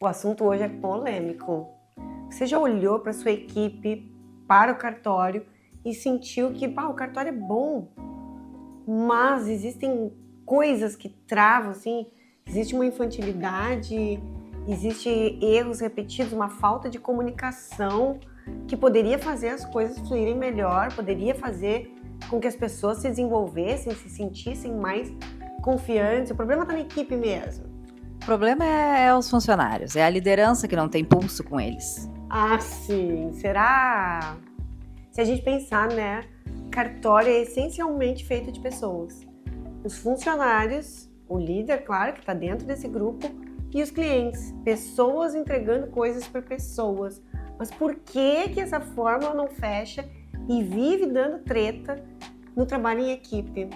O assunto hoje é polêmico. Você já olhou para sua equipe, para o cartório e sentiu que o cartório é bom, mas existem coisas que travam, assim, existe uma infantilidade, existe erros repetidos, uma falta de comunicação que poderia fazer as coisas fluírem melhor, poderia fazer com que as pessoas se desenvolvessem, se sentissem mais confiantes. O problema está na equipe mesmo. O problema é os funcionários, é a liderança que não tem pulso com eles. Ah, sim. Será? Se a gente pensar, né? Cartório é essencialmente feito de pessoas. Os funcionários, o líder, claro, que está dentro desse grupo, e os clientes. Pessoas entregando coisas para pessoas. Mas por que essa fórmula não fecha e vive dando treta no trabalho em equipe?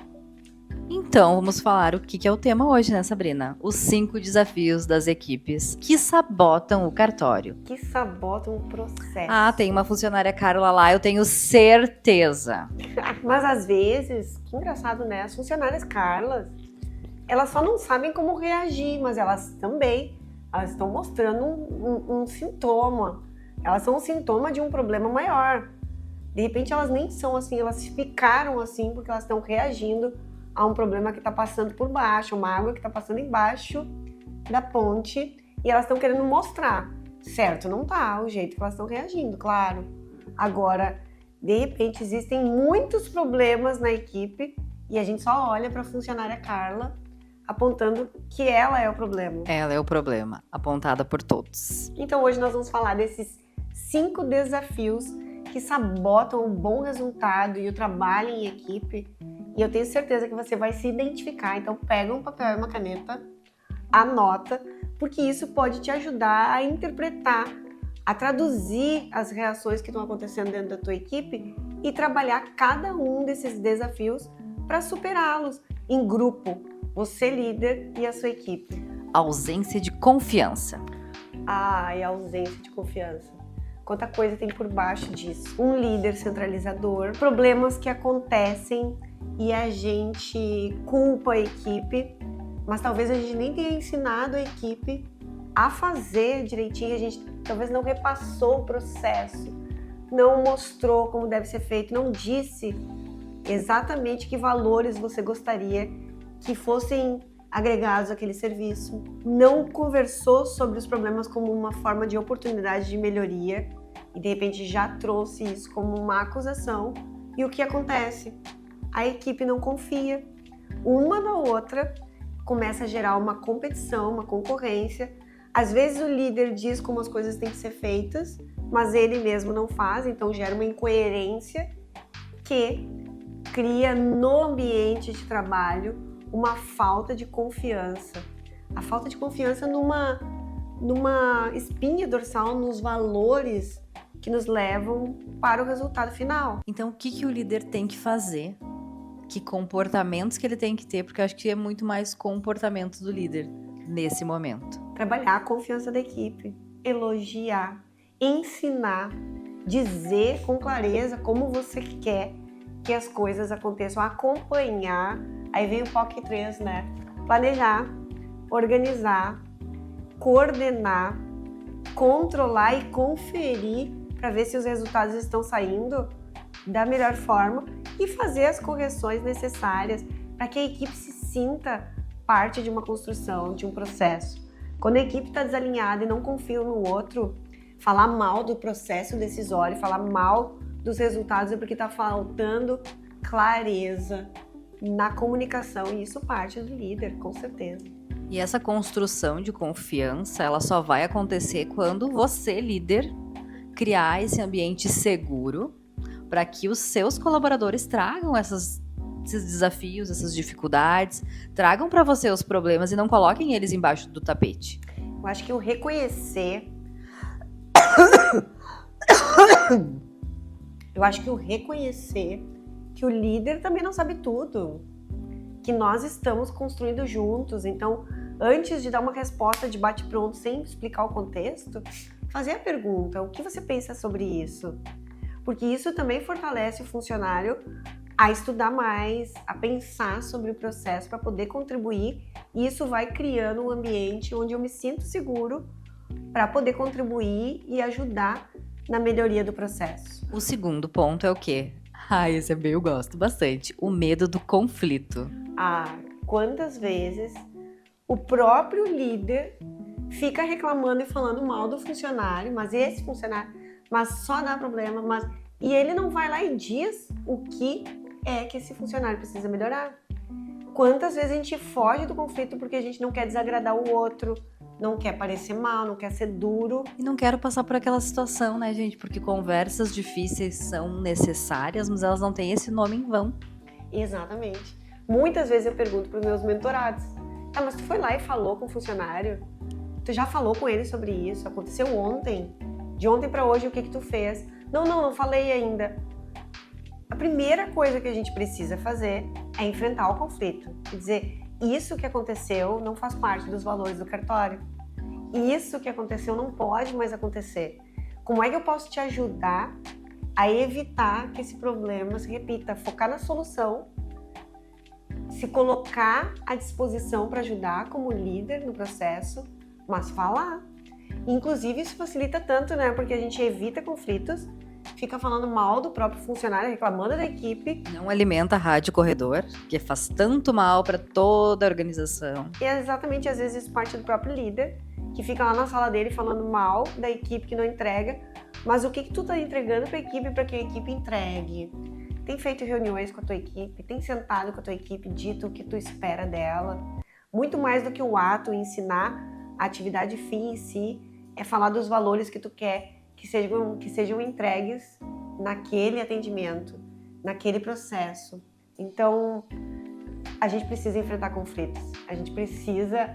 Então, vamos falar o que é o tema hoje, né, Sabrina? Os 5 desafios das equipes que sabotam o cartório. Que sabotam o processo. Ah, tem uma funcionária Carla lá, eu tenho certeza. Mas às vezes, que engraçado, né? As funcionárias Carlas, elas só não sabem como reagir, mas elas estão mostrando um sintoma. Elas são um sintoma de um problema maior. De repente elas nem são assim, elas ficaram assim porque elas estão reagindo a um problema que está passando por baixo, uma água que está passando embaixo da ponte, e elas estão querendo mostrar. Certo, não tá o jeito que elas estão reagindo, claro. Agora, de repente, existem muitos problemas na equipe e a gente só olha para a funcionária Carla apontando que ela é o problema. Ela é o problema, apontada por todos. Então hoje nós vamos falar desses 5 desafios que sabotam o bom resultado e o trabalho em equipe. E eu tenho certeza que você vai se identificar. Então pega um papel e uma caneta, anota, porque isso pode te ajudar a interpretar, a traduzir as reações que estão acontecendo dentro da tua equipe e trabalhar cada um desses desafios para superá-los em grupo, você líder e a sua equipe. Ausência de confiança. E a ausência de confiança. Quanta coisa tem por baixo disso. Um líder centralizador, problemas que acontecem e a gente culpa a equipe, mas talvez a gente nem tenha ensinado a equipe a fazer direitinho, a gente talvez não repassou o processo, não mostrou como deve ser feito, não disse exatamente que valores você gostaria que fossem agregados àquele serviço, não conversou sobre os problemas como uma forma de oportunidade de melhoria e de repente já trouxe isso como uma acusação. E o que acontece? A equipe não confia uma na outra, começa a gerar uma competição, uma concorrência. Às vezes o líder diz como as coisas têm que ser feitas, mas ele mesmo não faz, então gera uma incoerência que cria no ambiente de trabalho uma falta de confiança. A falta de confiança numa espinha dorsal, nos valores que nos levam para o resultado final. Então, o que o líder tem que fazer? Que comportamentos que ele tem que ter? Porque eu acho que é muito mais comportamento do líder nesse momento. Trabalhar a confiança da equipe, elogiar, ensinar, dizer com clareza como você quer que as coisas aconteçam, acompanhar. Aí vem o POC 3, né? Planejar, organizar, coordenar, controlar e conferir para ver se os resultados estão saindo da melhor forma e fazer as correções necessárias para que a equipe se sinta parte de uma construção, de um processo. Quando a equipe está desalinhada e não confia um no outro, falar mal do processo decisório, falar mal dos resultados é porque está faltando clareza na comunicação e isso parte do líder, com certeza. E essa construção de confiança, ela só vai acontecer quando você, líder, criar esse ambiente seguro para que os seus colaboradores tragam esses desafios, essas dificuldades, tragam para você os problemas e não coloquem eles embaixo do tapete. Eu acho que o reconhecer que o líder também não sabe tudo, que nós estamos construindo juntos. Então, antes de dar uma resposta de bate-pronto sem explicar o contexto, fazer a pergunta: o que você pensa sobre isso? Porque isso também fortalece o funcionário a estudar mais, a pensar sobre o processo para poder contribuir, e isso vai criando um ambiente onde eu me sinto seguro para poder contribuir e ajudar na melhoria do processo. O segundo ponto é o quê? Esse eu gosto bastante. O medo do conflito. Quantas vezes o próprio líder fica reclamando e falando mal do funcionário, mas só dá problema, e ele não vai lá e diz o que é que esse funcionário precisa melhorar. Quantas vezes a gente foge do conflito porque a gente não quer desagradar o outro, não quer parecer mal, não quer ser duro. E não quero passar por aquela situação, né, gente? Porque conversas difíceis são necessárias, mas elas não têm esse nome em vão. Exatamente. Muitas vezes eu pergunto para os meus mentorados, mas tu foi lá e falou com o funcionário? Tu já falou com ele sobre isso? Aconteceu ontem? De ontem para hoje, o que tu fez? Não falei ainda. A primeira coisa que a gente precisa fazer é enfrentar o conflito e dizer, isso que aconteceu não faz parte dos valores do cartório. Isso que aconteceu não pode mais acontecer. Como é que eu posso te ajudar a evitar que esse problema se repita? Focar na solução, se colocar à disposição para ajudar como líder no processo, mas falar. Inclusive isso facilita tanto, né? Porque a gente evita conflitos, fica falando mal do próprio funcionário, reclamando da equipe. Não alimenta a rádio corredor, que faz tanto mal para toda a organização. E é exatamente, às vezes, isso parte do próprio líder, que fica lá na sala dele falando mal da equipe que não entrega. Mas o que tu tá entregando para a equipe para que a equipe entregue? Tem feito reuniões com a tua equipe, tem sentado com a tua equipe, dito o que tu espera dela. Muito mais do que o ato, ensinar a atividade fim em si, é falar dos valores que tu quer que sejam entregues naquele atendimento, naquele processo. Então, a gente precisa enfrentar conflitos, a gente precisa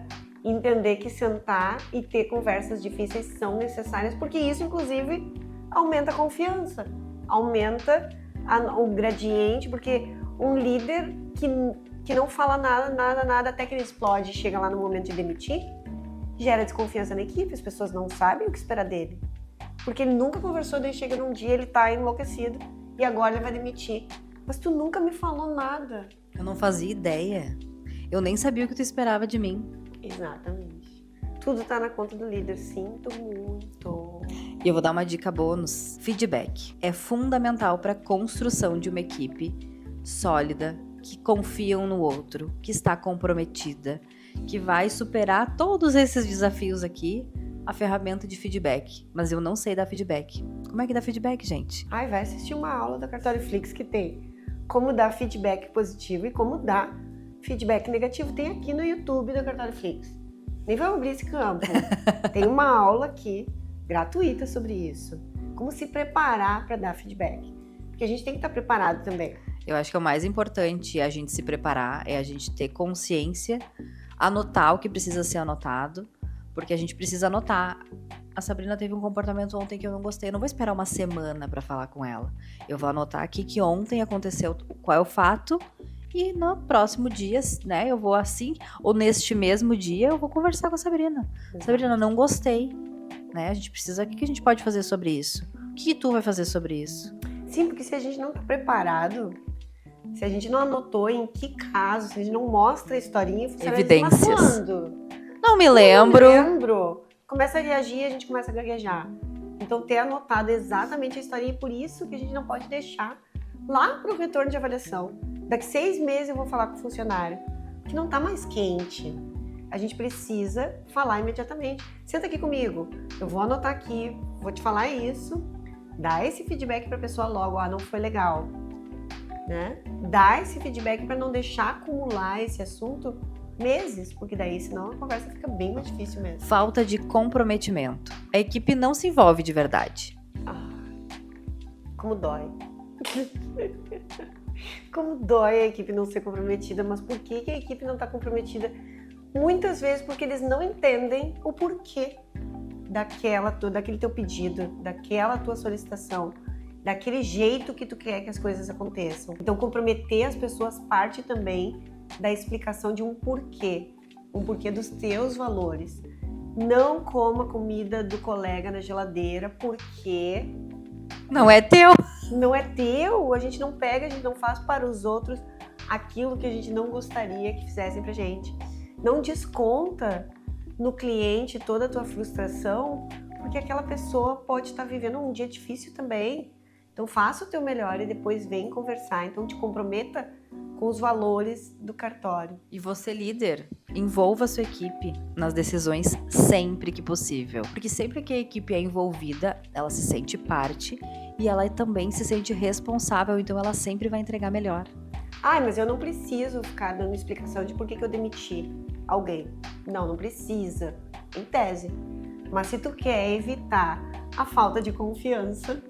entender que sentar e ter conversas difíceis são necessárias, porque isso, inclusive, aumenta a confiança, aumenta o gradiente, porque um líder que não fala nada até que ele explode e chega lá no momento de demitir, gera desconfiança na equipe, as pessoas não sabem o que esperar dele. Porque ele nunca conversou, daí chega num dia, ele tá enlouquecido e agora ele vai demitir. Mas tu nunca me falou nada. Eu não fazia ideia. Eu nem sabia o que tu esperava de mim. Exatamente. Tudo tá na conta do líder, sinto muito. E eu vou dar uma dica bônus. Feedback é fundamental para a construção de uma equipe sólida, que confia um no outro, que está comprometida, que vai superar todos esses desafios aqui, a ferramenta de feedback. Mas eu não sei dar feedback. Como é que dá feedback, gente? Vai assistir uma aula da Cartório Flix que tem como dar feedback positivo e como dar feedback negativo. Tem aqui no YouTube da Cartório Flix. Nem vai abrir esse campo. Tem uma aula aqui, gratuita, sobre isso. Como se preparar para dar feedback. Porque a gente tem que estar preparado também. Eu acho que o mais importante é a gente se preparar, é a gente ter consciência, anotar o que precisa ser anotado, porque a gente precisa anotar. A Sabrina teve um comportamento ontem que eu não gostei, eu não vou esperar uma semana para falar com ela. Eu vou anotar aqui que ontem aconteceu qual é o fato e no próximo dia, né, eu vou assim, ou neste mesmo dia, eu vou conversar com a Sabrina. Exato. Sabrina, não gostei, né, a gente precisa, o que a gente pode fazer sobre isso? O que tu vai fazer sobre isso? Sim, porque se a gente não tá preparado, se a gente não anotou em que caso, se a gente não mostra a historinha, Evidências. Quando? Não me lembro. Não lembro. Começa a reagir, a gente começa a gaguejar. Então, ter anotado exatamente a historinha, por isso que a gente não pode deixar lá pro retorno de avaliação. Daqui 6 meses eu vou falar com o funcionário, que não tá mais quente. A gente precisa falar imediatamente. Senta aqui comigo, eu vou anotar aqui, vou te falar isso, dá esse feedback pra pessoa logo, não foi legal. Né? Dá esse feedback para não deixar acumular esse assunto meses, porque daí senão a conversa fica bem mais difícil mesmo. Falta de comprometimento. A equipe não se envolve de verdade. Como dói. Como dói a equipe não ser comprometida, mas por que a equipe não está comprometida? Muitas vezes porque eles não entendem o porquê daquele teu pedido, daquela tua solicitação, daquele jeito que tu quer que as coisas aconteçam. Então, comprometer as pessoas parte também da explicação de um porquê dos teus valores. Não coma comida do colega na geladeira porque não é teu. Não é teu, a gente não pega, a gente não faz para os outros aquilo que a gente não gostaria que fizessem pra gente. Não desconta no cliente toda a tua frustração, porque aquela pessoa pode estar vivendo um dia difícil também. Então faça o teu melhor e depois vem conversar. Então te comprometa com os valores do cartório. E você, líder, envolva a sua equipe nas decisões sempre que possível. Porque sempre que a equipe é envolvida, ela se sente parte e ela também se sente responsável, então ela sempre vai entregar melhor. Mas eu não preciso ficar dando explicação de por que eu demiti alguém. Não precisa, em tese. Mas se tu quer evitar a falta de confiança,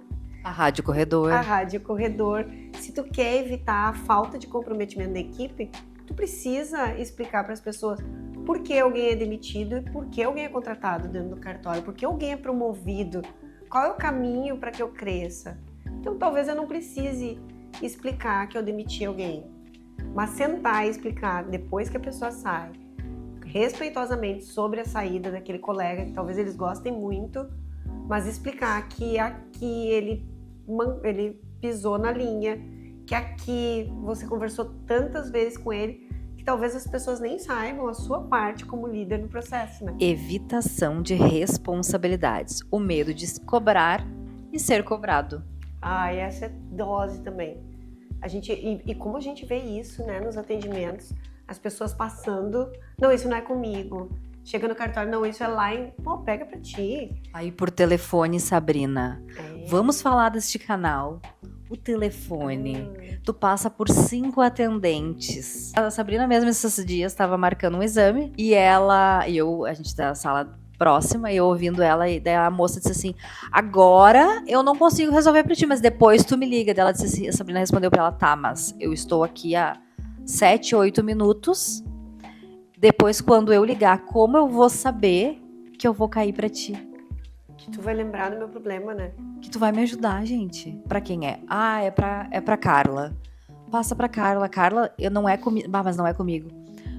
a rádio corredor, se tu quer evitar a falta de comprometimento da equipe, tu precisa explicar para as pessoas por que alguém é demitido e por que alguém é contratado dentro do cartório, por que alguém é promovido, qual é o caminho para que eu cresça. Então talvez eu não precise explicar que eu demiti alguém, mas sentar e explicar depois que a pessoa sai, respeitosamente sobre a saída daquele colega, que talvez eles gostem muito, mas explicar que aqui ele pisou na linha, que aqui você conversou tantas vezes com ele, que talvez as pessoas nem saibam a sua parte como líder no processo, né? Evitação de responsabilidades, o medo de cobrar e ser cobrado. Essa é dose também. E como a gente vê isso, né, nos atendimentos, as pessoas passando, não, isso não é comigo. Chega no cartório, não, isso é lá em... pega pra ti. Aí por telefone, Sabrina. Vamos falar deste canal. O telefone. Tu passa por 5 atendentes. A Sabrina mesmo esses dias estava marcando um exame e a gente da sala próxima, eu ouvindo ela, e daí a moça disse assim, agora eu não consigo resolver pra ti, mas depois tu me liga. Daí ela disse assim, a Sabrina respondeu pra ela, tá, mas eu estou aqui há 7, 8 minutos... Depois, quando eu ligar, como eu vou saber que eu vou cair pra ti? Que tu vai lembrar do meu problema, né? Que tu vai me ajudar, gente. Pra quem é? É pra Carla. Passa pra Carla. Carla, não é comigo. Mas não é comigo.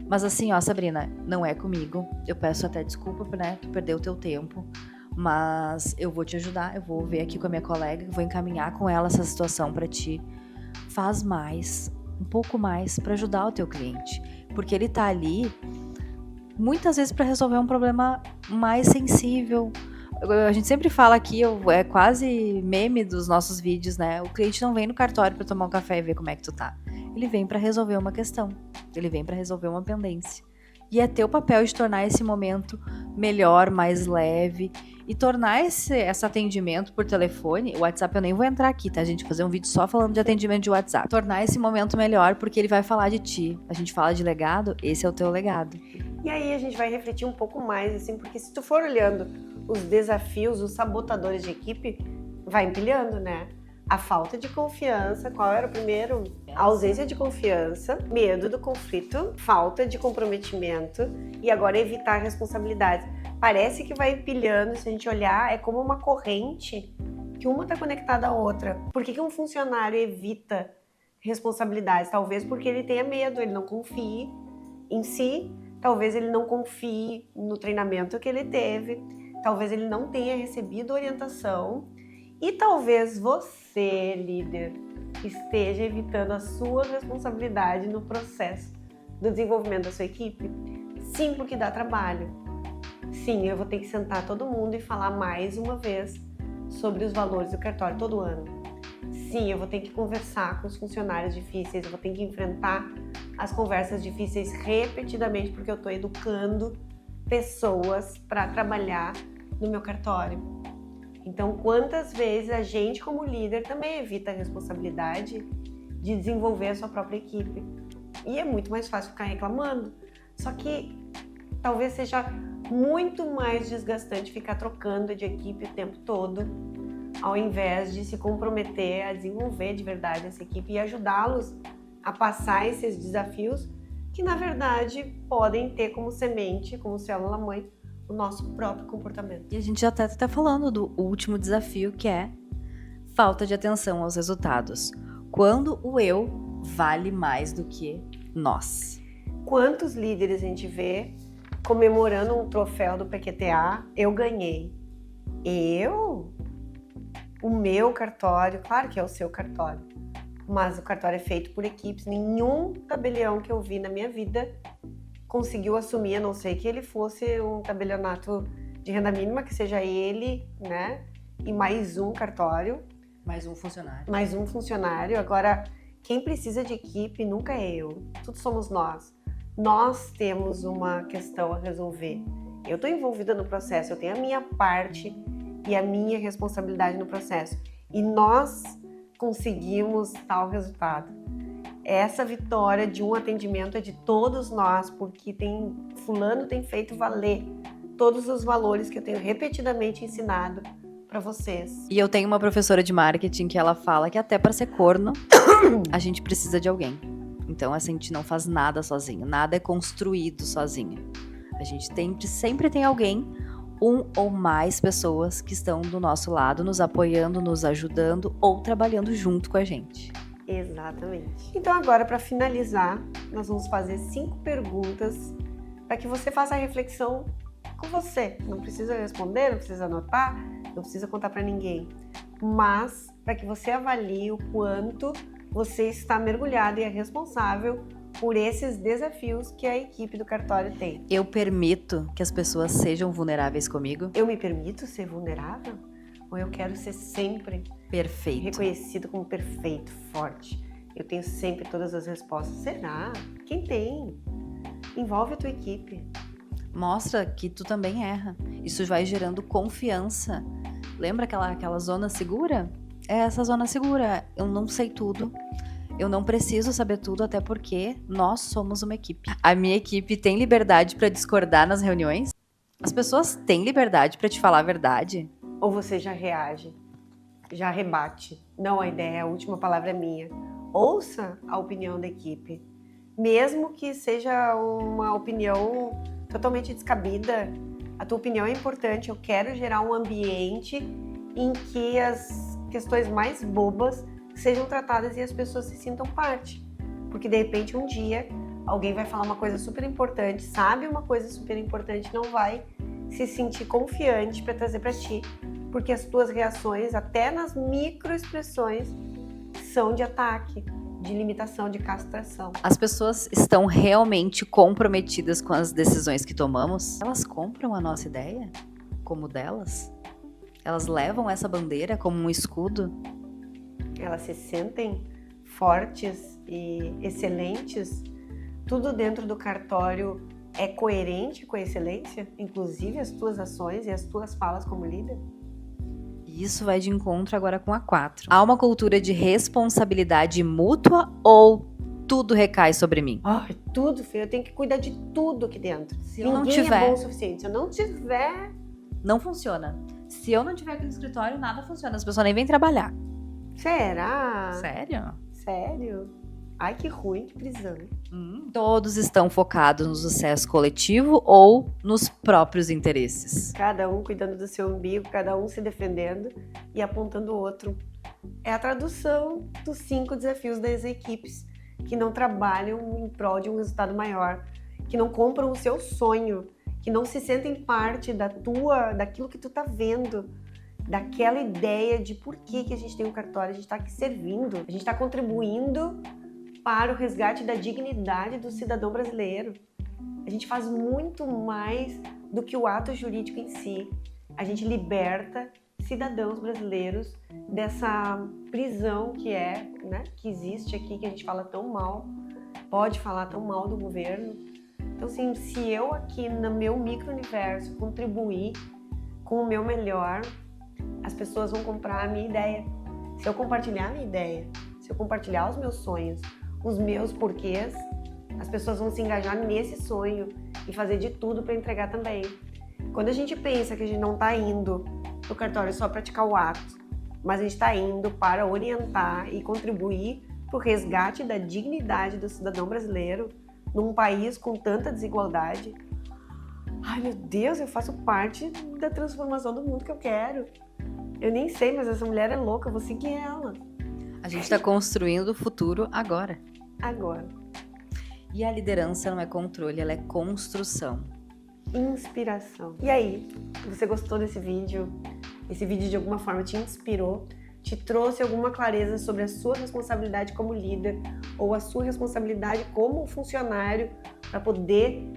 Mas assim, Sabrina, não é comigo. Eu peço até desculpa, né? Tu perdeu o teu tempo. Mas eu vou te ajudar. Eu vou ver aqui com a minha colega. Vou encaminhar com ela essa situação pra ti. Faz mais. Um pouco mais pra ajudar o teu cliente. Porque ele tá ali, muitas vezes, para resolver um problema mais sensível. A gente sempre fala aqui, é quase meme dos nossos vídeos, né? O cliente não vem no cartório para tomar um café e ver como é que tu tá. Ele vem para resolver uma questão. Ele vem para resolver uma pendência. E é teu papel de tornar esse momento melhor, mais leve. E tornar esse atendimento por telefone, o WhatsApp eu nem vou entrar aqui, tá, gente? Fazer um vídeo só falando de atendimento de WhatsApp. Tornar esse momento melhor, porque ele vai falar de ti. A gente fala de legado, esse é o teu legado. E aí a gente vai refletir um pouco mais, assim, porque se tu for olhando os desafios, os sabotadores de equipe, vai empilhando, né? A falta de confiança, qual era o primeiro? A ausência de confiança, medo do conflito, falta de comprometimento e agora evitar responsabilidades. Parece que vai empilhando, se a gente olhar, é como uma corrente que uma está conectada à outra. Por que um funcionário evita responsabilidades? Talvez porque ele tenha medo, ele não confie em si, talvez ele não confie no treinamento que ele teve, talvez ele não tenha recebido orientação e talvez você, líder, esteja evitando a sua responsabilidade no processo do desenvolvimento da sua equipe. Sim, porque dá trabalho. Sim, eu vou ter que sentar todo mundo e falar mais uma vez sobre os valores do cartório todo ano. Sim, eu vou ter que conversar com os funcionários difíceis, eu vou ter que enfrentar as conversas difíceis repetidamente, porque eu estou educando pessoas para trabalhar no meu cartório. Então, quantas vezes a gente, como líder, também evita a responsabilidade de desenvolver a sua própria equipe? E é muito mais fácil ficar reclamando. Só que talvez seja muito mais desgastante ficar trocando de equipe o tempo todo, ao invés de se comprometer a desenvolver de verdade essa equipe e ajudá-los a passar esses desafios que, na verdade, podem ter como semente, como célula-mãe, o nosso próprio comportamento. E a gente já até está falando do último desafio, que é falta de atenção aos resultados. Quando o eu vale mais do que nós. Quantos líderes a gente vê comemorando um troféu do PQTA? Eu ganhei. Eu? O meu cartório, claro que é o seu cartório, mas o cartório é feito por equipes. Nenhum tabelião que eu vi na minha vida conseguiu assumir, a não ser que ele fosse um tabelionato de renda mínima, que seja ele, né? E mais um cartório. Mais um funcionário. Mais um funcionário. Agora, quem precisa de equipe nunca é eu. Tudo somos nós. Nós temos uma questão a resolver. Eu estou envolvida no processo, eu tenho a minha parte e a minha responsabilidade no processo. E nós conseguimos tal resultado. Essa vitória de um atendimento é de todos nós, porque fulano tem feito valer todos os valores que eu tenho repetidamente ensinado para vocês. E eu tenho uma professora de marketing que ela fala que até para ser corno, a gente precisa de alguém. Então, a gente não faz nada sozinho, nada é construído sozinho. A gente sempre tem alguém, um ou mais pessoas que estão do nosso lado, nos apoiando, nos ajudando ou trabalhando junto com a gente. Exatamente. Então agora, para finalizar, nós vamos fazer 5 perguntas para que você faça a reflexão com você. Não precisa responder, não precisa anotar, não precisa contar para ninguém. Mas para que você avalie o quanto você está mergulhado e é responsável por esses desafios que a equipe do cartório tem. Eu permito que as pessoas sejam vulneráveis comigo? Eu me permito ser vulnerável? Ou eu quero ser sempre perfeito, reconhecido como perfeito, forte? Eu tenho sempre todas as respostas. Será? Quem tem? Envolve a tua equipe. Mostra que tu também erra. Isso vai gerando confiança. Lembra aquela zona segura? É essa zona segura. Eu não sei tudo. Eu não preciso saber tudo, até porque nós somos uma equipe. A minha equipe tem liberdade para discordar nas reuniões? As pessoas têm liberdade para te falar a verdade? Ou você já reage, já rebate? Não, a ideia, a última palavra é minha. Ouça a opinião da equipe. Mesmo que seja uma opinião totalmente descabida, a tua opinião é importante. Eu quero gerar um ambiente em que as questões mais bobas sejam tratadas e as pessoas se sintam parte. Porque de repente um dia alguém vai falar uma coisa super importante, sabe uma coisa super importante, não vai se sentir confiante para trazer para ti, porque as tuas reações, até nas microexpressões, são de ataque, de limitação, de castração. As pessoas estão realmente comprometidas com as decisões que tomamos? Elas compram a nossa ideia como delas? Elas levam essa bandeira como um escudo? Elas se sentem fortes e excelentes? Tudo dentro do cartório é coerente com a excelência? Inclusive as tuas ações e as tuas falas como líder? E isso vai de encontro agora com a 4. Há uma cultura de responsabilidade mútua ou tudo recai sobre mim? Ai, tudo, filho. Eu tenho que cuidar de tudo aqui dentro. Se Ninguém eu não tiver, é bom o suficiente. Se eu não tiver... Não funciona. Se eu não tiver aqui no escritório, nada funciona. As pessoas nem vêm trabalhar. Será? Sério? Sério? Ai, que ruim, que prisão. Todos estão focados no sucesso coletivo ou nos próprios interesses? Cada um cuidando do seu umbigo, cada um se defendendo e apontando o outro. É a tradução dos 5 desafios das equipes que não trabalham em prol de um resultado maior, que não compram o seu sonho, que não se sentem parte daquilo que tu tá vendo, daquela ideia de por que a gente tem um cartório, a gente tá aqui servindo, a gente tá contribuindo para o resgate da dignidade do cidadão brasileiro. A gente faz muito mais do que o ato jurídico em si. A gente liberta cidadãos brasileiros dessa prisão que que existe aqui, que a gente fala tão mal, pode falar tão mal do governo. Então, assim, se eu aqui no meu micro-universo contribuir com o meu melhor, as pessoas vão comprar a minha ideia. Se eu compartilhar a minha ideia, se eu compartilhar os meus sonhos, os meus porquês, as pessoas vão se engajar nesse sonho e fazer de tudo para entregar também. Quando a gente pensa que a gente não está indo para o cartório só praticar o ato, mas a gente está indo para orientar e contribuir para o resgate da dignidade do cidadão brasileiro num país com tanta desigualdade. Ai, meu Deus, eu faço parte da transformação do mundo que eu quero. Eu nem sei, mas essa mulher é louca, eu vou seguir ela. A gente está construindo o futuro agora. Agora. E a liderança não é controle, ela é construção. Inspiração. E aí, você gostou desse vídeo? Esse vídeo de alguma forma te inspirou? Te trouxe alguma clareza sobre a sua responsabilidade como líder ou a sua responsabilidade como funcionário para poder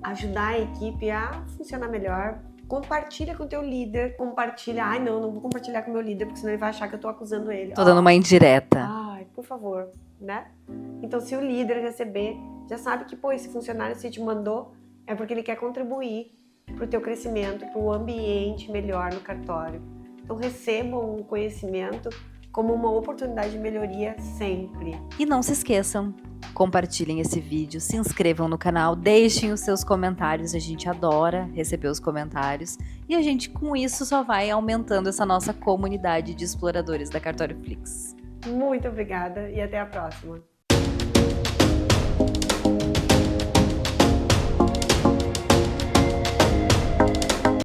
ajudar a equipe a funcionar melhor. Compartilha com o teu líder, compartilha. Ai, não vou compartilhar com o meu líder, porque senão ele vai achar que eu tô acusando ele. Tô dando uma indireta. Ai, por favor, né? Então, se o líder receber, já sabe que, pô, esse funcionário se te mandou, é porque ele quer contribuir pro teu crescimento, pro ambiente melhor no cartório. Então, recebam o conhecimento como uma oportunidade de melhoria sempre. E não se esqueçam, compartilhem esse vídeo, se inscrevam no canal, deixem os seus comentários, a gente adora receber os comentários e a gente com isso só vai aumentando essa nossa comunidade de exploradores da Cartório Flix. Muito obrigada e até a próxima.